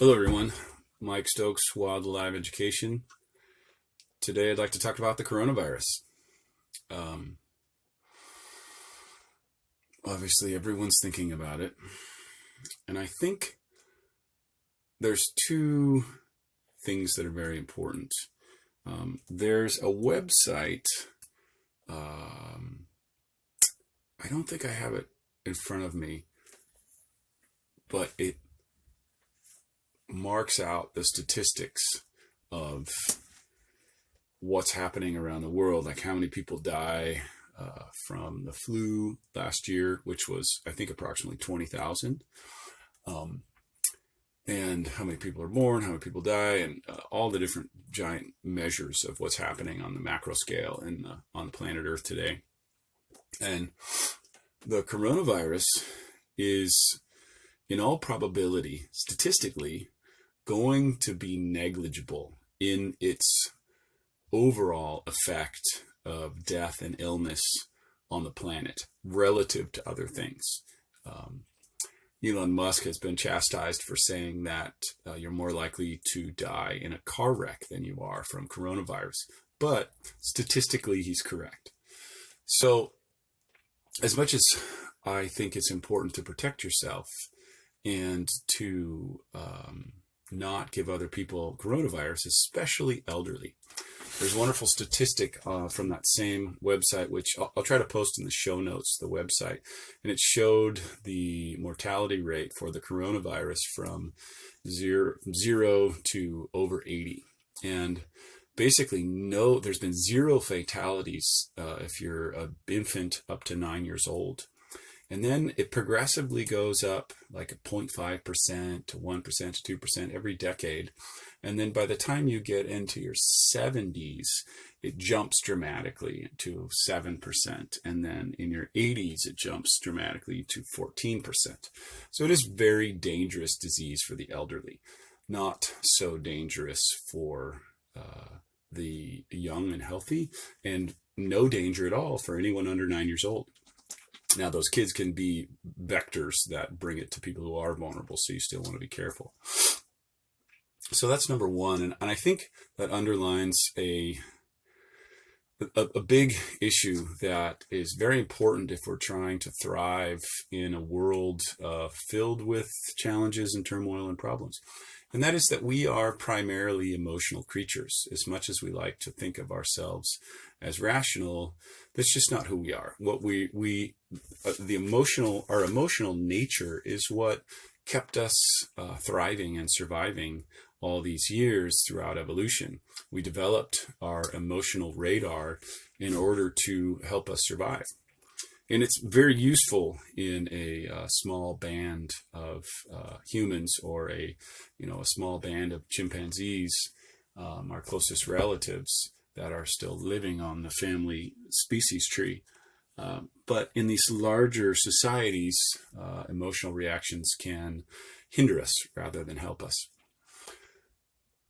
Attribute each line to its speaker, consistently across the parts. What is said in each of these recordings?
Speaker 1: Hello everyone, Mike Stokes, Wildlife Education. Today I'd like to talk about the coronavirus. Obviously everyone's thinking about it, and I think there's two things that are very important. There's a website, I don't think I have it in front of me, but it marks out the statistics of what's happening around the world, like how many people die from the flu last year, which was, I think, approximately 20,000, and how many people are born, how many people die, and all the different giant measures of what's happening on the macro scale and on the planet Earth today. And the coronavirus is, in all probability, statistically, going to be negligible in its overall effect of death and illness on the planet relative to other things. Elon Musk has been chastised for saying that you're more likely to die in a car wreck than you are from coronavirus, but statistically he's correct. So as much as I think it's important to protect yourself and to not give other people coronavirus, especially elderly. There's a wonderful statistic from that same website, which I'll try to post in the show notes, the website. And it showed the mortality rate for the coronavirus from zero to over 80. And basically, there's been zero fatalities if you're an infant up to 9 years old. And then it progressively goes up like 0.5% to 1% to 2% every decade. And then by the time you get into your 70s, it jumps dramatically to 7%. And then in your 80s, it jumps dramatically to 14%. So it is very dangerous disease for the elderly, not so dangerous for the young and healthy, and no danger at all for anyone under 9 years old. Now, those kids can be vectors that bring it to people who are vulnerable, so you still want to be careful. So that's number one, and I think that underlines a big issue that is very important if we're trying to thrive in a world filled with challenges and turmoil and problems. And that is that we are primarily emotional creatures. As much as we like to think of ourselves as rational, that's just not who we are. What our emotional nature is what kept us thriving and surviving all these years throughout evolution. We developed our emotional radar in order to help us survive. And it's very useful in a small band of humans, or a small band of chimpanzees, our closest relatives that are still living on the family species tree. But in these larger societies, emotional reactions can hinder us rather than help us.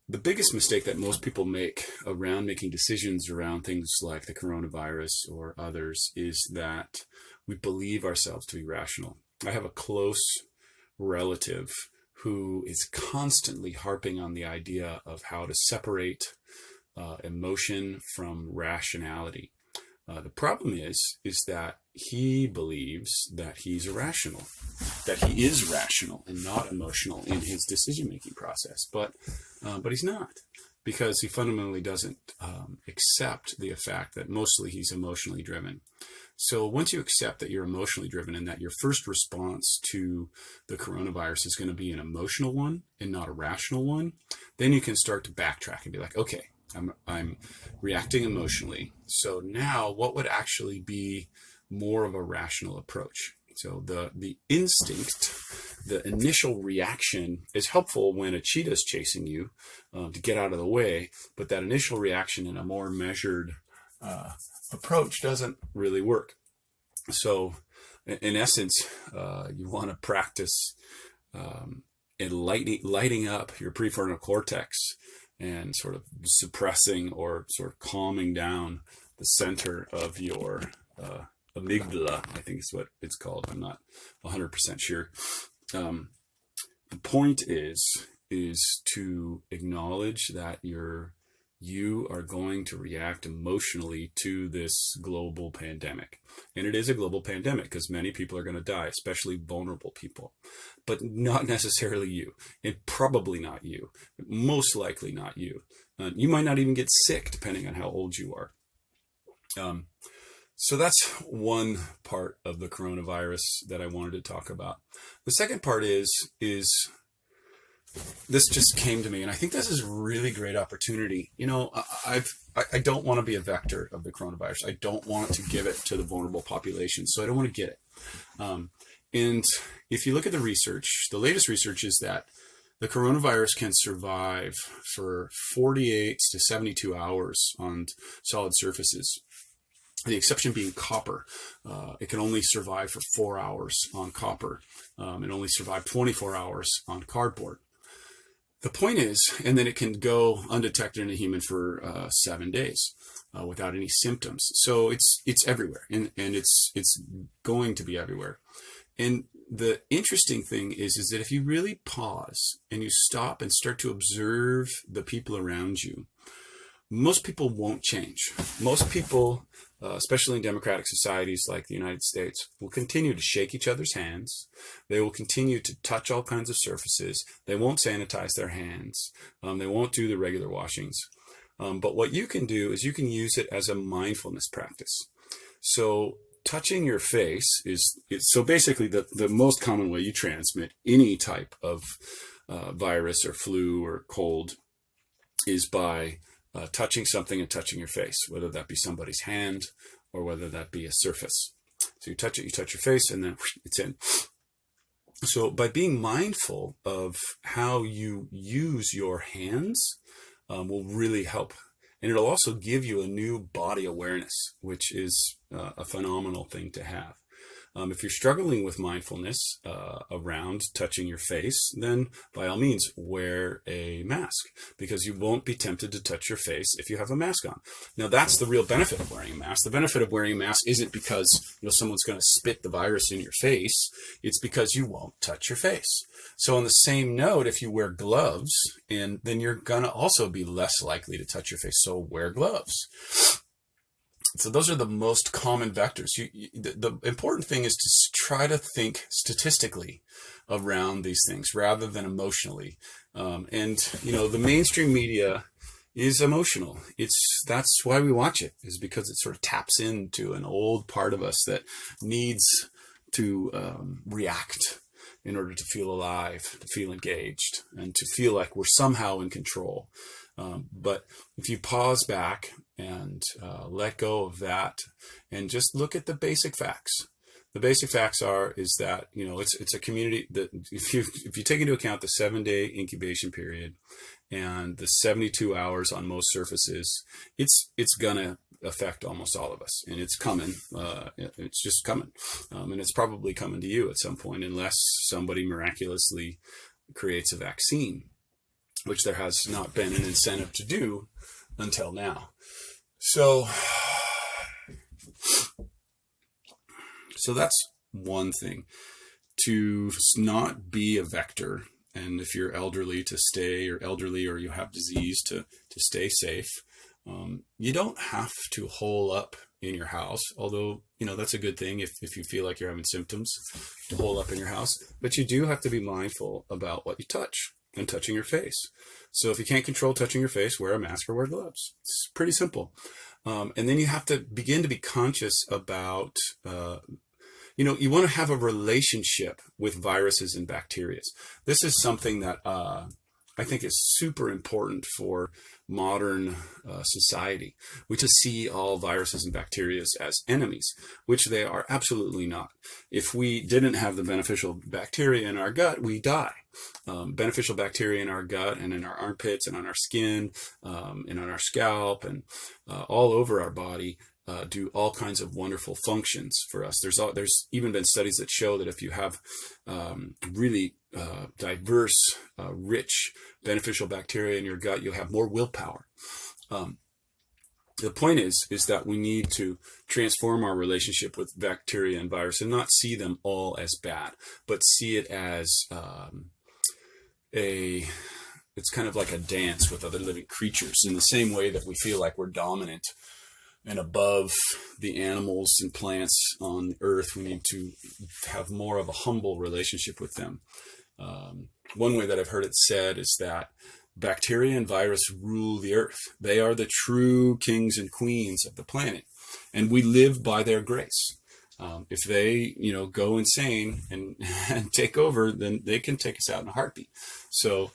Speaker 1: The biggest mistake that most people make around making decisions around things like the coronavirus or others is that we believe ourselves to be rational. I have a close relative who is constantly harping on the idea of how to separate emotion from rationality. The problem is that he believes that he's irrational, that he is rational and not emotional in his decision-making process. But he's not, because he fundamentally doesn't accept the fact that mostly he's emotionally driven. So once you accept that you're emotionally driven and that your first response to the coronavirus is going to be an emotional one and not a rational one, then you can start to backtrack and be like, okay, I'm reacting emotionally. So now what would actually be more of a rational approach? So the instinct, the initial reaction is helpful when a cheetah is chasing you to get out of the way, but that initial reaction in a more measured approach doesn't really work. So in essence, you want to practice lighting up your prefrontal cortex and sort of suppressing or sort of calming down the center of your amygdala, I think is what it's called. I'm not 100% sure. The point is is to acknowledge that you are going to react emotionally to this global pandemic. And it is a global pandemic because many people are going to die, especially vulnerable people, but not necessarily you, and probably not you, most likely not you. You might not even get sick depending on how old you are. So that's one part of the coronavirus that I wanted to talk about. The second part is this just came to me, and I think this is a really great opportunity. You know, I don't want to be a vector of the coronavirus. I don't want to give it to the vulnerable population, so I don't want to get it. And if you look at the research, the latest research is that the coronavirus can survive for 48 to 72 hours on solid surfaces. The exception being copper. It can only survive for 4 hours on copper. It only survived 24 hours on cardboard. The point is, and then it can go undetected in a human for 7 days without any symptoms. So it's everywhere, and it's going to be everywhere. And the interesting thing is that if you really pause and you stop and start to observe the people around you, most people won't change. Most people, especially in democratic societies like the United States, will continue to shake each other's hands. They will continue to touch all kinds of surfaces. They won't sanitize their hands. They won't do the regular washings. But what you can do is you can use it as a mindfulness practice. So touching your face is so basically the most common way you transmit any type of virus or flu or cold is by touching something and touching your face, whether that be somebody's hand or whether that be a surface. So you touch it, you touch your face, and then it's in. So by being mindful of how you use your hands will really help. And it'll also give you a new body awareness, which is a phenomenal thing to have. If you're struggling with mindfulness around touching your face, then by all means wear a mask, because you won't be tempted to touch your face if you have a mask on. Now that's the real benefit of wearing a mask. The benefit of wearing a mask isn't because someone's going to spit the virus in your face. It's because you won't touch your face. So on the same note, if you wear gloves, and then you're going to also be less likely to touch your face. So wear gloves. So those are the most common vectors. The important thing is to try to think statistically around these things rather than emotionally. The mainstream media is emotional. That's why we watch it, is because it sort of taps into an old part of us that needs to react in order to feel alive, to feel engaged, and to feel like we're somehow in control. But if you pause back and let go of that and just look at the basic facts, the basic facts is that it's a community that if you take into account the 7-day incubation period and the 72 hours on most surfaces, it's gonna affect almost all of us, and it's coming. It's just coming, and it's probably coming to you at some point, unless somebody miraculously creates a vaccine, which there has not been an incentive to do until now. So that's one thing, to not be a vector. And if you're elderly, to stay, or elderly, or you have disease, to stay safe. You don't have to hole up in your house, although, that's a good thing if you feel like you're having symptoms, to hole up in your house. But you do have to be mindful about what you touch and touching your face. So if you can't control touching your face, wear a mask or wear gloves. It's pretty simple. And then you have to begin to be conscious about, you want to have a relationship with viruses and bacteria. This is something that I think is super important for modern society. We just see all viruses and bacteria as enemies, which they are absolutely not. If we didn't have the beneficial bacteria in our gut, we die. Beneficial bacteria in our gut and in our armpits and on our skin and on our scalp and all over our body do all kinds of wonderful functions for us. There's even been studies that show that if you have really diverse, rich, beneficial bacteria in your gut, you'll have more willpower. The point is that we need to transform our relationship with bacteria and virus and not see them all as bad, but see it as it's kind of like a dance with other living creatures. In the same way that we feel like we're dominant and above the animals and plants on earth, we need to have more of a humble relationship with them. One way that I've heard it said is that bacteria and virus rule the earth. They are the true kings and queens of the planet, and we live by their grace. If they, go insane and take over, then they can take us out in a heartbeat. So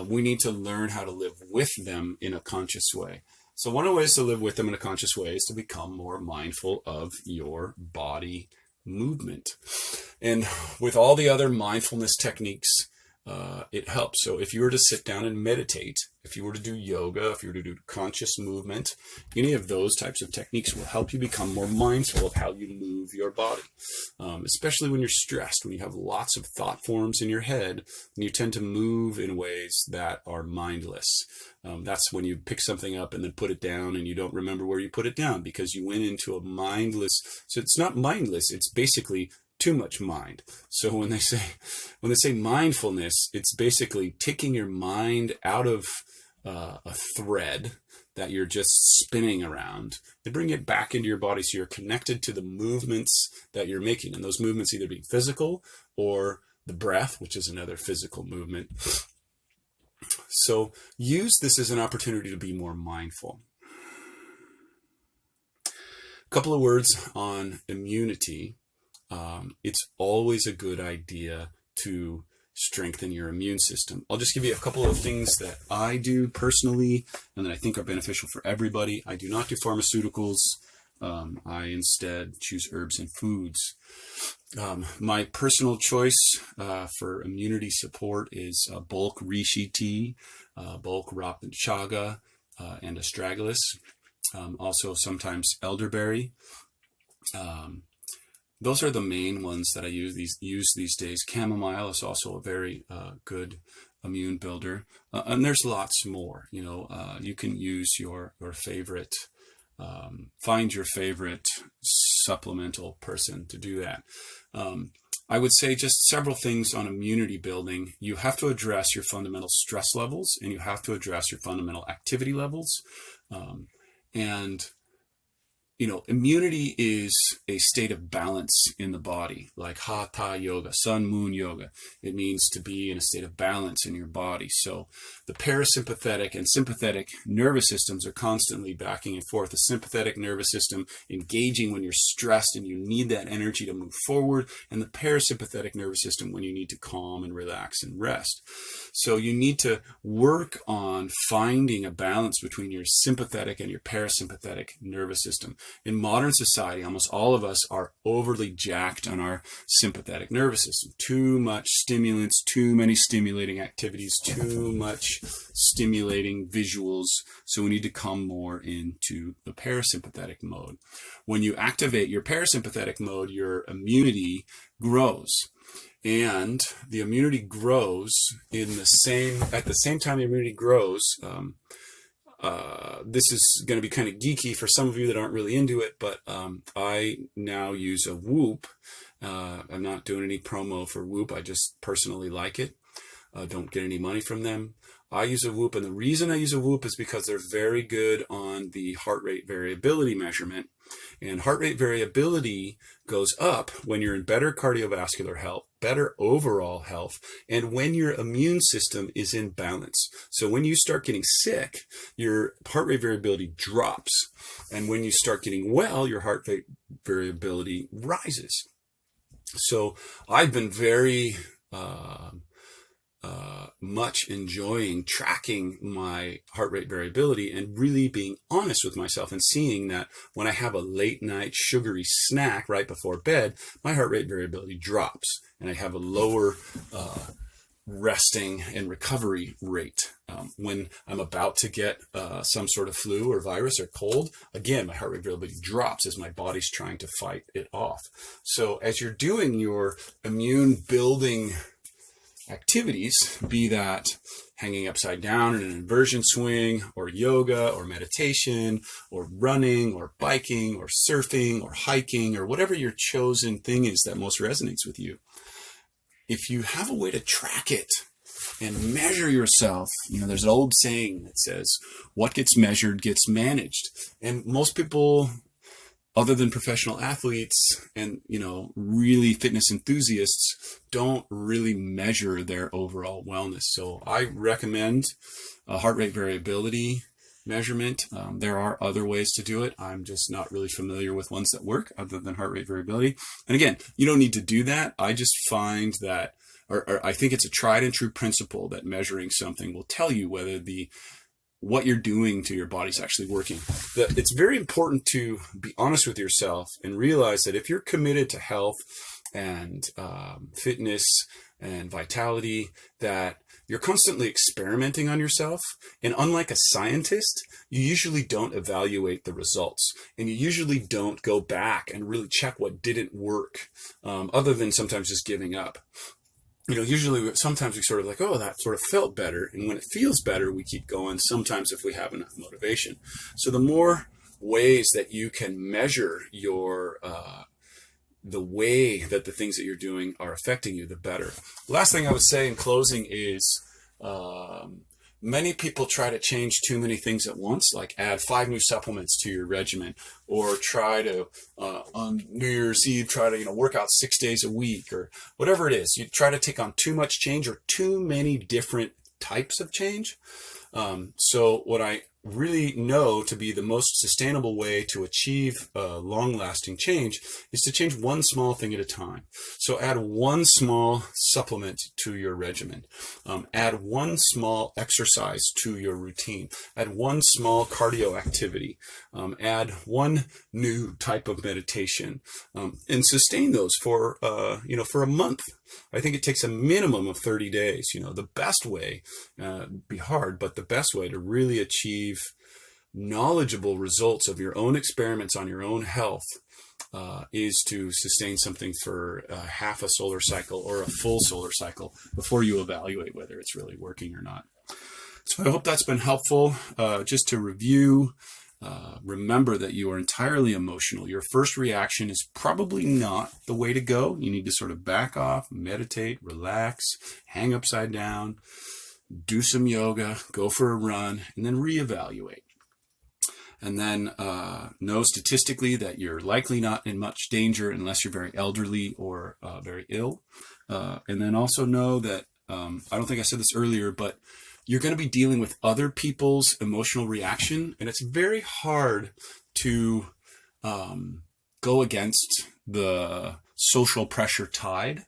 Speaker 1: we need to learn how to live with them in a conscious way. So one of the ways to live with them in a conscious way is to become more mindful of your body movement. And with all the other mindfulness techniques, it helps. So if you were to sit down and meditate, if you were to do yoga, if you were to do conscious movement, any of those types of techniques will help you become more mindful of how you move your body, especially when you're stressed, when you have lots of thought forms in your head, and you tend to move in ways that are mindless. That's when you pick something up and then put it down and you don't remember where you put it down because you went into a mindless. So it's not mindless, it's basically too much mind. So when they say mindfulness, it's basically taking your mind out of a thread that you're just spinning around and bring it back into your body so you're connected to the movements that you're making. And those movements either being physical or the breath, which is another physical movement. So use this as an opportunity to be more mindful. A couple of words on immunity. It's always a good idea to strengthen your immune system. I'll just give you a couple of things that I do personally and that I think are beneficial for everybody. I do not do pharmaceuticals. I instead choose herbs and foods. My personal choice for immunity support is bulk reishi tea, bulk rapan chaga, and astragalus. Also sometimes elderberry. Those are the main ones that I use these days. Chamomile is also a very good immune builder. And there's lots more. You can use your favorite, find your favorite supplemental person to do that. I would say just several things on immunity building. You have to address your fundamental stress levels and you have to address your fundamental activity levels. Immunity is a state of balance in the body, like Hatha yoga, sun, moon yoga. It means to be in a state of balance in your body. So the parasympathetic and sympathetic nervous systems are constantly backing and forth. The sympathetic nervous system engaging when you're stressed and you need that energy to move forward, and the parasympathetic nervous system when you need to calm and relax and rest. So you need to work on finding a balance between your sympathetic and your parasympathetic nervous system. In modern society, almost all of us are overly jacked on our sympathetic nervous system. Too much stimulants, too many stimulating activities, too much stimulating visuals. So we need to come more into the parasympathetic mode. When you activate your parasympathetic mode, your immunity grows. And the immunity grows at the same time the immunity grows. This is going to be kind of geeky for some of you that aren't really into it, but I now use a Whoop. I'm not doing any promo for Whoop. I just personally like it. Don't get any money from them. I use a Whoop, and the reason I use a Whoop is because they're very good on the heart rate variability measurement. And heart rate variability goes up when you're in better cardiovascular health, better overall health, and when your immune system is in balance. So when you start getting sick, your heart rate variability drops. And when you start getting well, your heart rate variability rises. So I've been very much enjoying tracking my heart rate variability and really being honest with myself and seeing that when I have a late night sugary snack right before bed, my heart rate variability drops and I have a lower resting and recovery rate. When I'm about to get some sort of flu or virus or cold, again, my heart rate variability drops as my body's trying to fight it off. So as you're doing your immune building activities, be that hanging upside down in an inversion swing, or yoga, or meditation, or running, or biking, or surfing, or hiking, or whatever your chosen thing is that most resonates with you. If you have a way to track it, and measure yourself. There's an old saying that says, what gets measured gets managed. And most people, other than professional athletes and, really fitness enthusiasts, don't really measure their overall wellness. So I recommend a heart rate variability measurement. There are other ways to do it. I'm just not really familiar with ones that work other than heart rate variability. And again, you don't need to do that. I just find that, or I think it's a tried and true principle that measuring something will tell you whether what you're doing to your body is actually working. It's very important to be honest with yourself and realize that if you're committed to health and fitness and vitality, that you're constantly experimenting on yourself. And unlike a scientist, you usually don't evaluate the results. And you usually don't go back and really check what didn't work, other than sometimes just giving up. Sometimes we sort of like, oh, that sort of felt better. And when it feels better, we keep going, sometimes if we have enough motivation. So the more ways that you can measure the way that the things that you're doing are affecting you, the better. Last thing I would say in closing is many people try to change too many things at once, like add 5 new supplements to your regimen, or try to, on New Year's Eve, try to work out 6 days a week, or whatever it is. You try to take on too much change or too many different types of change. So what I really know to be the most sustainable way to achieve long-lasting change is to change one small thing at a time. So add one small supplement to your regimen. Add one small exercise to your routine. Add one small cardio activity. Add one new type of meditation, and sustain those for a month. I think it takes a minimum of 30 days. The best way, be hard, but the best way to really achieve knowledgeable results of your own experiments on your own health is to sustain something for half a solar cycle or a full solar cycle before you evaluate whether it's really working or not. So I hope that's been helpful. Just to review, remember that you are entirely emotional. Your first reaction is probably not the way to go. You need to sort of back off, meditate, relax, hang upside down, do some yoga, go for a run, and then reevaluate. And then know statistically that you're likely not in much danger unless you're very elderly or very ill. And then also know that, I don't think I said this earlier, but you're going to be dealing with other people's emotional reaction. And it's very hard to go against the social pressure tide.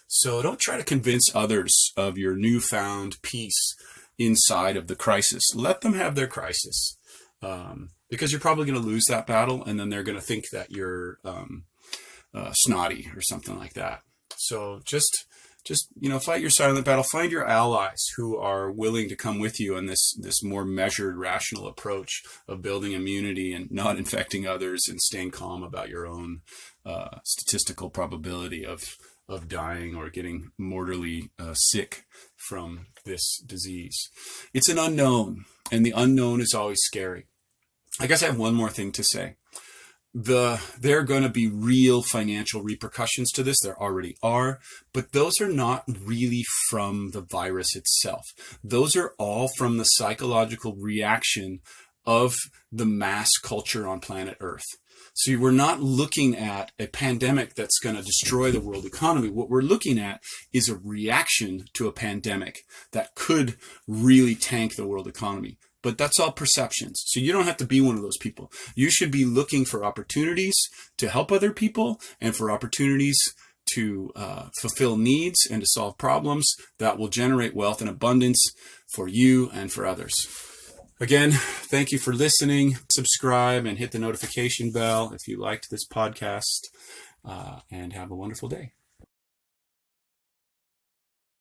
Speaker 1: So don't try to convince others of your newfound peace inside of the crisis. Let them have their crisis. Because you're probably going to lose that battle, and then they're going to think that you're snotty or something like that. So just fight your silent battle. Find your allies who are willing to come with you in this more measured, rational approach of building immunity and not infecting others and staying calm about your own statistical probability of dying or getting mortally sick from this disease. It's an unknown, and the unknown is always scary. I guess I have one more thing to say. There are going to be real financial repercussions to this. There already are, but those are not really from the virus itself. Those are all from the psychological reaction of the mass culture on planet Earth. So we're not looking at a pandemic that's going to destroy the world economy. What we're looking at is a reaction to a pandemic that could really tank the world economy. But that's all perceptions. So you don't have to be one of those people. You should be looking for opportunities to help other people and for opportunities to fulfill needs and to solve problems that will generate wealth and abundance for you and for others. Again, thank you for listening. Subscribe and hit the notification bell if you liked this podcast, and have a wonderful day.